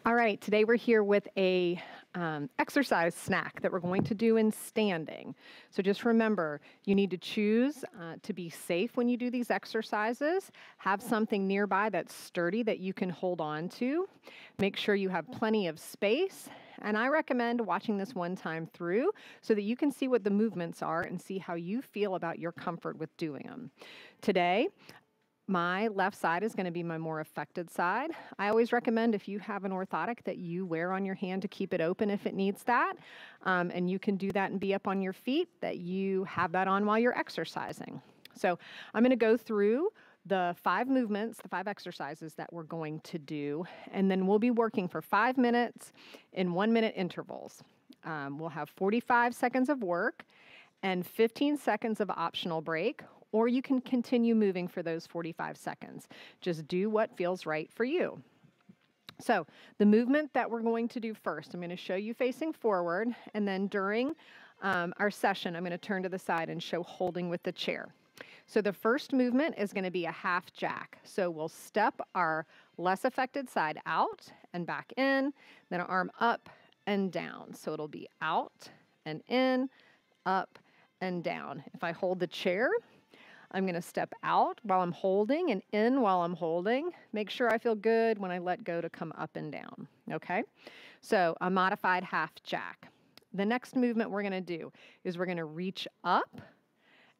All right, today we're here with a exercise snack that we're going to do in standing. So just remember, you need to choose to be safe when you do these exercises. Have something nearby that's sturdy that you can hold on to. Make sure you have plenty of space. And I recommend watching this one time through so that you can see what the movements are and see how you feel about your comfort with doing them. Today, my left side is going to be my more affected side. I always recommend if you have an orthotic that you wear on your hand to keep it open if it needs that. And you can do that and be up on your feet, that you have that on while you're exercising. So I'm going to go through the 5 movements, the 5 exercises that we're going to do, and then we'll be working for 5 minutes in 1-minute intervals. We'll have 45 seconds of work and 15 seconds of optional break, or you can continue moving for those 45 seconds. Just do what feels right for you. So the movement that we're going to do first, I'm going to show you facing forward, and then during our session, I'm going to turn to the side and show holding with the chair. So the first movement is going to be a half jack. So we'll step our less affected side out and back in, then our arm up and down. So it'll be out and in, up and down. If I hold the chair, I'm going to step out while I'm holding and in while I'm holding. Make sure I feel good when I let go to come up and down, okay? So a modified half jack. The next movement we're going to do is we're going to reach up,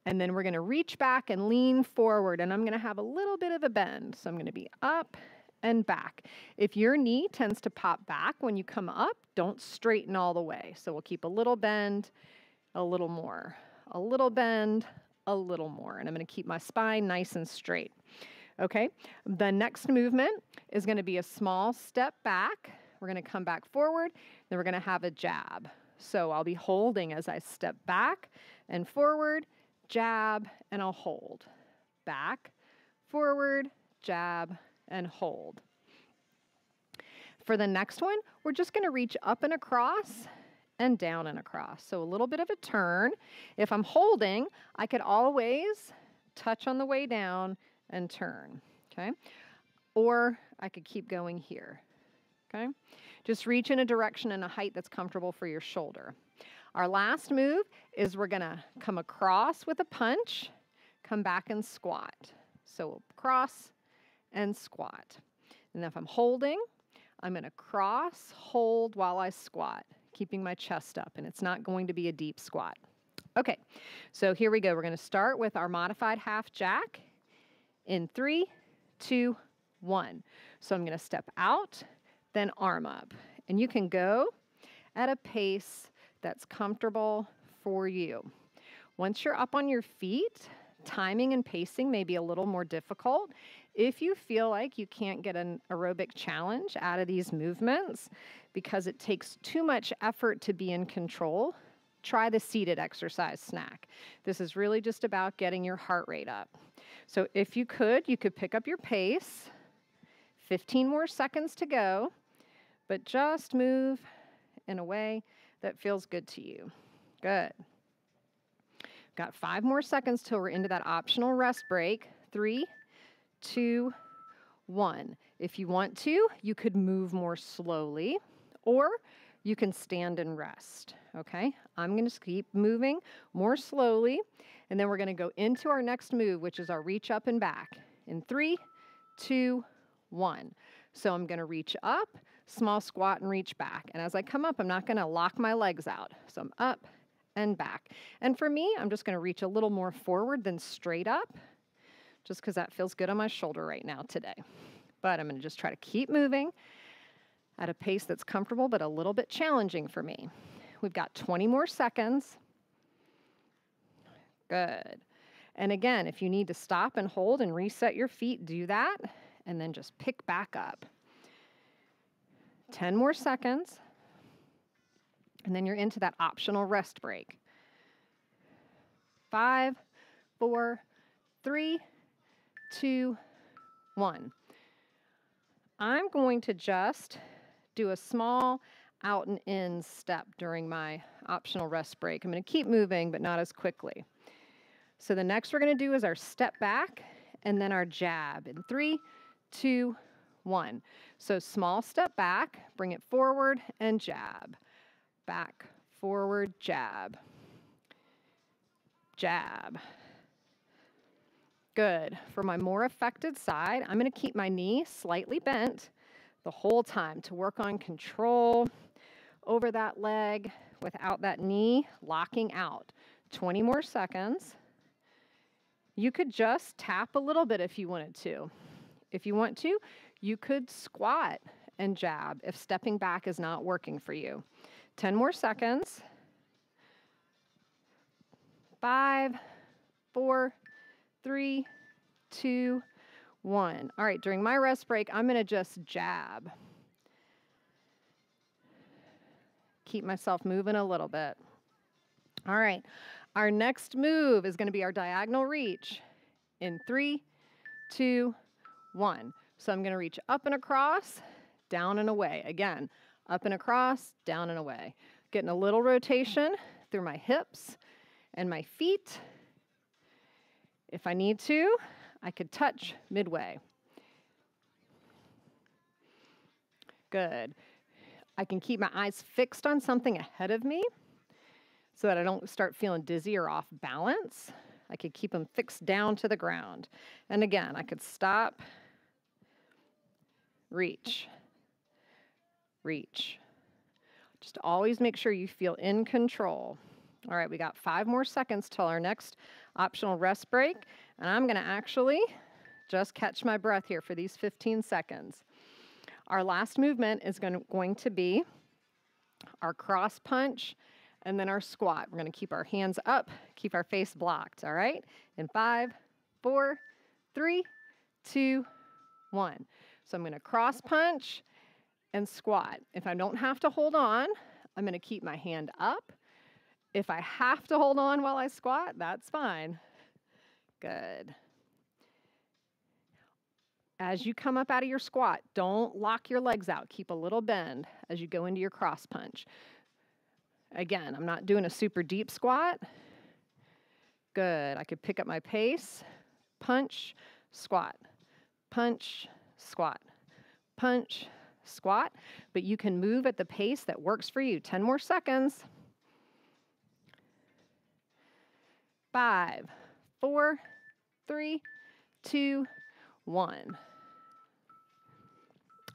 and then we're going to reach back and lean forward, and I'm going to have a little bit of a bend. So I'm going to be up and back. If your knee tends to pop back when you come up, don't straighten all the way. So we'll keep a little bend, a little more, a little bend, a little more, and I'm going to keep my spine nice and straight. Okay, the next movement is going to be a small step back. We're going to come back forward, then we're going to have a jab. So I'll be holding as I step back and forward, jab, and I'll hold. Back, forward, jab, and hold. For the next one, we're just going to reach up and across and down and across. So a little bit of a turn. If I'm holding, I could always touch on the way down and turn, okay? Or I could keep going here, okay? Just reach in a direction and a height that's comfortable for your shoulder. Our last move is we're gonna come across with a punch, come back and squat. So we'll cross and squat. And if I'm holding, I'm gonna cross, hold while I squat, keeping my chest up, and it's not going to be a deep squat. Okay, so here we go. We're going to start with our modified half jack in 3, 2, 1. So I'm going to step out, then arm up. And you can go at a pace that's comfortable for you. Once you're up on your feet, timing and pacing may be a little more difficult. If you feel like you can't get an aerobic challenge out of these movements because it takes too much effort to be in control, try the seated exercise snack. This is really just about getting your heart rate up. So if you could pick up your pace. 15 more seconds to go, but just move in a way that feels good to you. Good. Got 5 more seconds till we're into that optional rest break. 3, 2, 1. If you want to, you could move more slowly, or you can stand and rest, okay? I'm going to keep moving more slowly, and then we're going to go into our next move, which is our reach up and back in 3, 2, 1. So I'm going to reach up, small squat, and reach back. And as I come up, I'm not going to lock my legs out. So I'm up and back. And for me, I'm just going to reach a little more forward than straight up, just because that feels good on my shoulder right now today. But I'm going to just try to keep moving at a pace that's comfortable but a little bit challenging for me. We've got 20 more seconds. Good. And again, if you need to stop and hold and reset your feet, do that, and then just pick back up. 10 more seconds, and then you're into that optional rest break. 5, 4, 3, 2, 1. I'm going to just do a small out and in step during my optional rest break. I'm going to keep moving, but not as quickly. So the next we're going to do is our step back and then our jab in 3, 2, 1. So small step back, bring it forward and jab. Back, forward, jab. Jab. Good. For my more affected side, I'm going to keep my knee slightly bent the whole time to work on control over that leg without that knee locking out. 20 more seconds. You could just tap a little bit if you wanted to. If you want to, you could squat and jab if stepping back is not working for you. 10 more seconds. 5, 4, 3, 2, 1. All right, during my rest break, I'm going to just jab. Keep myself moving a little bit. All right, our next move is going to be our diagonal reach in 3, 2, 1. So I'm going to reach up and across, down and away. Again, up and across, down and away. Getting a little rotation through my hips and my feet. If I need to, I could touch midway. Good. I can keep my eyes fixed on something ahead of me so that I don't start feeling dizzy or off balance. I could keep them fixed down to the ground. And again, I could stop, reach, reach. Just always make sure you feel in control. All right, we got 5 more seconds till our next optional rest break. And I'm going to actually just catch my breath here for these 15 seconds. Our last movement is going to be our cross punch and then our squat. We're going to keep our hands up, keep our face blocked, all right? In 5, 4, 3, 2, 1. So I'm going to cross punch and squat. If I don't have to hold on, I'm going to keep my hand up. If I have to hold on while I squat, that's fine. Good. As you come up out of your squat, don't lock your legs out. Keep a little bend as you go into your cross punch. Again, I'm not doing a super deep squat. Good. I could pick up my pace. Punch, squat, punch, squat, punch, squat. But you can move at the pace that works for you. 10 more seconds. 5, 4, 3, 2, 1.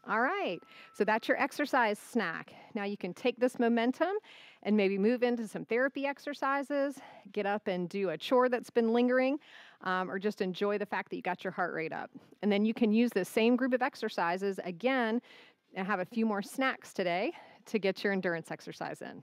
All right, so that's your exercise snack. Now you can take this momentum and maybe move into some therapy exercises, get up and do a chore that's been lingering, or just enjoy the fact that you got your heart rate up. And then you can use the same group of exercises again and have a few more snacks today to get your endurance exercise in.